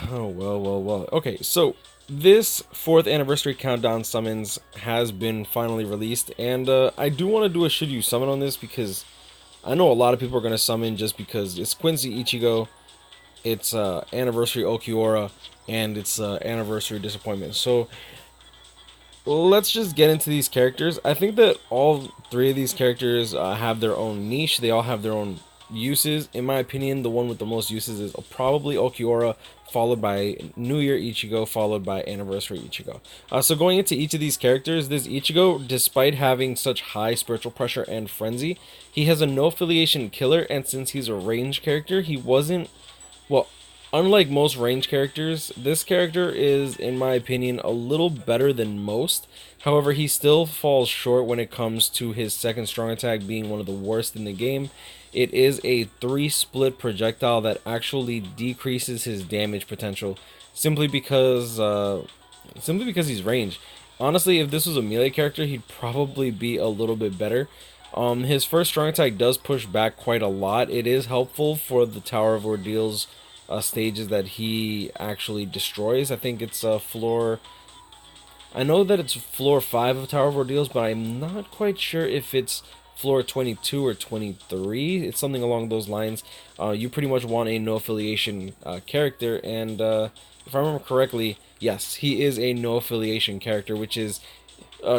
Oh, well. Okay, so this 4th anniversary countdown summons has been finally released, and I do want to do a should you summon on this because I know a lot of people are going to summon just because it's Quincy Ichigo, it's anniversary Ulquiorra, and it's anniversary disappointment. So let's just get into these characters. I think that all three of these characters have their own niche. They all have their own uses. In my opinion, the one with the most uses is probably Ulquiorra, followed by New Year Ichigo, followed by Anniversary Ichigo. So going into each of these characters, this Ichigo, despite having such high spiritual pressure and frenzy, he has a no affiliation killer, and since he's a range character, he wasn't well, unlike most range characters, this character is, in my opinion, a little better than most. However, he still falls short when it comes to his second strong attack being one of the worst in the game. It is a 3 split projectile that actually decreases his damage potential simply because he's range. Honestly, if this was a melee character, he'd probably be a little bit better. His first strong attack does push back quite a lot. It is helpful for the Tower of Ordeals stages that he actually destroys. I think it's floor. I know that it's floor 5 of Tower of Ordeals, but I'm not quite sure if it's floor 22 or 23. It's something along those lines. You pretty much want a no affiliation character, and if I remember correctly, yes, he is a no affiliation character, which is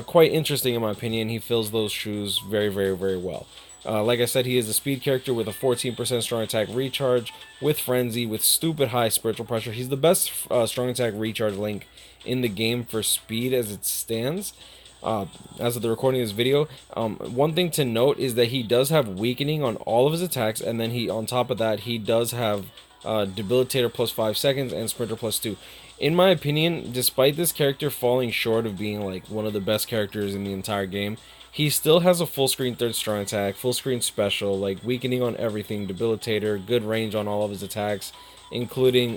quite interesting in my opinion. He fills those shoes very well. Like I said, he is a speed character with a 14% strong attack recharge, with frenzy, with stupid high spiritual pressure. He's the best strong attack recharge link in the game for speed as it stands. As of the recording of this video, one thing to note is that he does have weakening on all of his attacks, and then on top of that, he does have debilitator plus 5 seconds and sprinter plus 2. In my opinion, despite this character falling short of being like one of the best characters in the entire game, he still has a full screen third strong attack, full screen special, like weakening on everything, debilitator, good range on all of his attacks, including,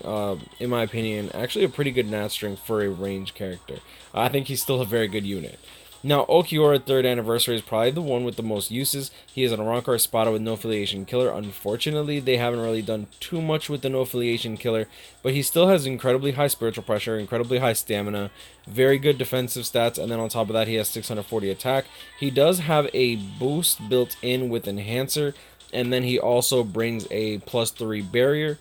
in my opinion, actually a pretty good nat strength for a range character. I think he's still a very good unit. Now, Ulquiorra 3rd Anniversary is probably the one with the most uses. He is an Arankar spotter with no affiliation killer. Unfortunately, they haven't really done too much with the no affiliation killer, but he still has incredibly high spiritual pressure, incredibly high stamina, very good defensive stats, and then on top of that, he has 640 attack. He does have a boost built in with Enhancer, and then he also brings a +3 barrier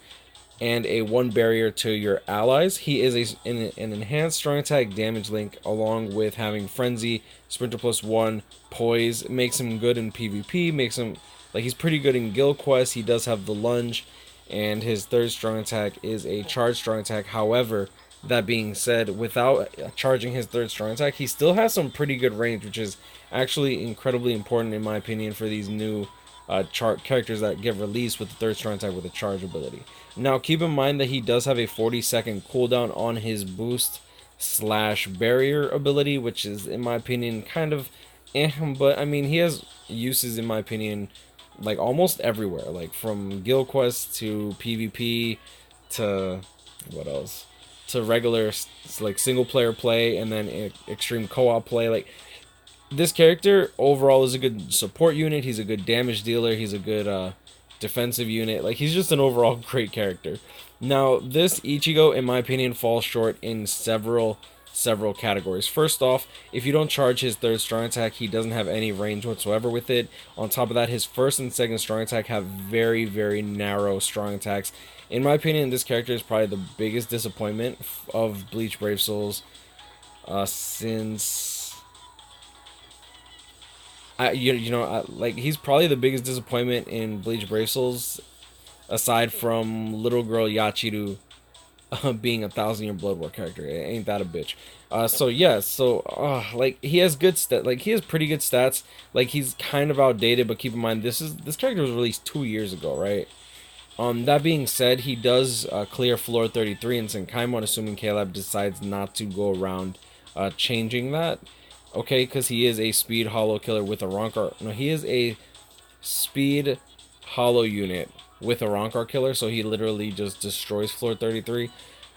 and a 1 barrier to your allies. He is an enhanced strong attack damage link, along with having frenzy, sprinter plus 1, poise. It makes him good in PvP, makes him like he's pretty good in guild quests. He does have the lunge, and his 3rd strong attack is a charged strong attack. However, that being said, without charging his 3rd strong attack, he still has some pretty good range, which is actually incredibly important in my opinion for these new chart characters that get released with the 3rd strong attack with a charge ability. Now keep in mind that he does have a 40-second cooldown on his boost slash barrier ability, which is in my opinion kind of but I mean he has uses in my opinion like almost everywhere, like from guild quests to PvP to what else, to regular like single player play, and then extreme co-op play. Like this character overall is a good support unit. He's a good damage dealer. He's a good defensive unit. Like he's just an overall great character. Now this Ichigo, in my opinion, falls short in several categories. First off, if you don't charge his 3rd strong attack, he doesn't have any range whatsoever with it. On top of that, his 1st and 2nd strong attack have very narrow strong attacks. In my opinion, this character is probably the biggest disappointment of Bleach Brave Souls since like he's probably the biggest disappointment in Bleach Brave Souls, aside from little girl Yachiru being a 1,000-year Blood War character. Ain't that a bitch? Like he has he has pretty good stats. Like he's kind of outdated, but keep in mind this character was released 2 years ago, right? That being said, he does clear floor 33 in Senkaimon, assuming Caleb decides not to go around changing that. Okay, because he is a speed hollow killer with a Rankar. No, he is a speed hollow unit with a Rankar killer, so he literally just destroys floor 33.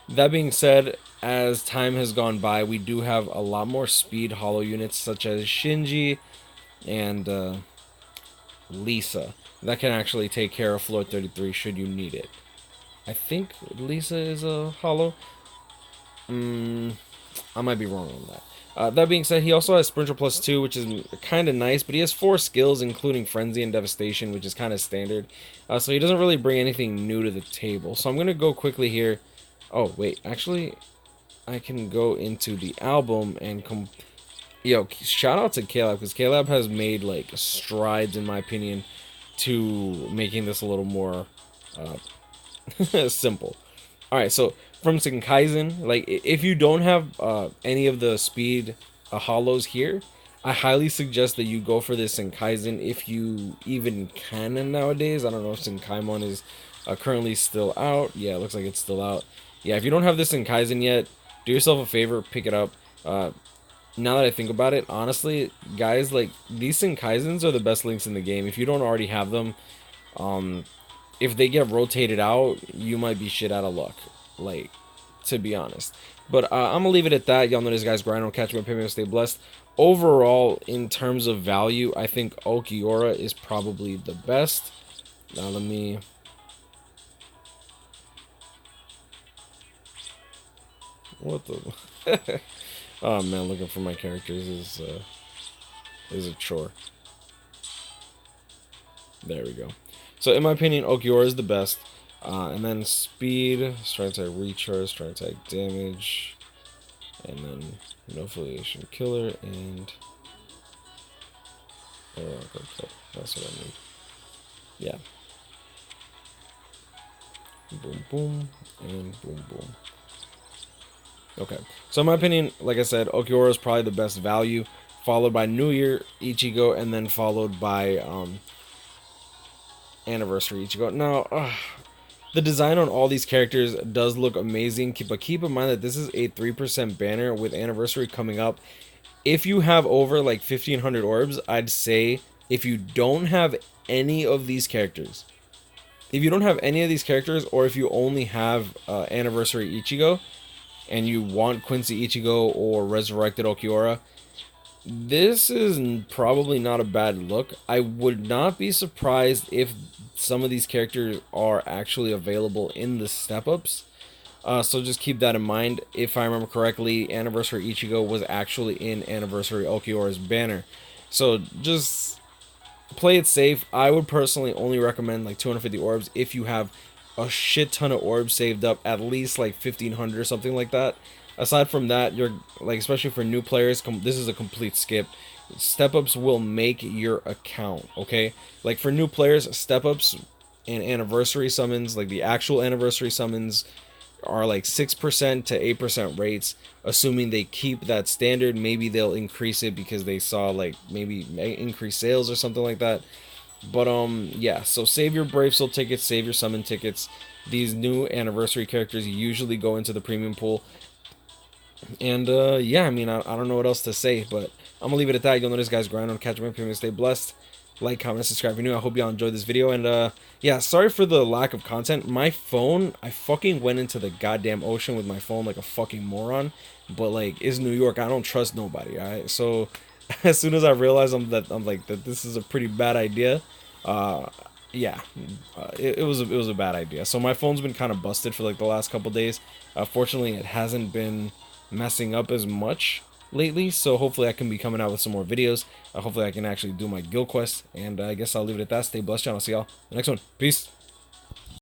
That being said, as time has gone by, we do have a lot more speed hollow units, such as Shinji and Lisa, that can actually take care of floor 33 should you need it. I think Lisa is a hollow. I might be wrong on that. That being said, he also has Sprinter plus 2, which is kind of nice, but he has 4 skills, including Frenzy and Devastation, which is kind of standard. So he doesn't really bring anything new to the table. So I'm going to go quickly here. Oh, wait, actually, I can go into the album and Yo, shout out to Caleb, because Caleb has made, like, strides, in my opinion, to making this a little more simple. Alright, so from Senkaizen, like, if you don't have any of the speed hollows here, I highly suggest that you go for this Senkaizen if you even can nowadays. I don't know if Senkaimon is currently still out. Yeah, it looks like it's still out. Yeah, if you don't have this Senkaizen yet, do yourself a favor, pick it up. Now that I think about it, honestly, guys, like, these Senkaizens are the best links in the game. If you don't already have them, if they get rotated out, you might be shit out of luck, like, to be honest. But I'm gonna leave it at that. Y'all know this guy's grind. I'll catch you on payment. Stay blessed. Overall, in terms of value, I think Ulquiorra is probably the best. Now let me... What the... Oh man, looking for my characters is a chore. There we go. So in my opinion, Ulquiorra is the best. And then speed, strike attack recharge, strike attack damage, and then no affiliation killer, and okay, that's what I need. Yeah. Boom boom and boom boom. Okay. So in my opinion, like I said, Ulquiorra is probably the best value, followed by New Year Ichigo, and then followed by Anniversary Ichigo. Now, the design on all these characters does look amazing, but keep in mind that this is a 3% banner with Anniversary coming up. If you have over like 1,500 orbs, I'd say if you don't have any of these characters, or if you only have Anniversary Ichigo, and you want Quincy Ichigo or Resurrected Ulquiorra, this is probably not a bad look. I would not be surprised if some of these characters are actually available in the step-ups. So just keep that in mind. If I remember correctly, Anniversary Ichigo was actually in Anniversary Ulquiorra's banner. So just play it safe. I would personally only recommend like 250 orbs if you have a shit ton of orbs saved up, at least like 1,500 or something like that. Aside from that, you're like, especially for new players, this is a complete skip. Step-ups will make your account, okay? Like for new players, step-ups and anniversary summons, like the actual anniversary summons, are like 6% to 8% rates, assuming they keep that standard. Maybe they'll increase it because they saw like maybe increase sales or something like that. But yeah, so save your Brave Soul tickets, save your summon tickets. These new anniversary characters usually go into the premium pool. And yeah, I mean, I don't know what else to say, but I'm gonna leave it at that. You'll know this guy's grind on catch my premium. Stay blessed. Like, comment, subscribe if you're new. I hope y'all enjoyed this video. And yeah, sorry for the lack of content. My phone, I fucking went into the goddamn ocean with my phone like a fucking moron. But like, it's New York. I don't trust nobody. All right, so as soon as I realized I'm like that this is a pretty bad idea, yeah, it was a bad idea. So my phone's been kind of busted for like the last couple days. Fortunately, it hasn't been messing up as much lately, so hopefully I can be coming out with some more videos. Hopefully I can actually do my guild quest, and I guess I'll leave it at that. Stay blessed, y'all. I'll see y'all in the next one. Peace.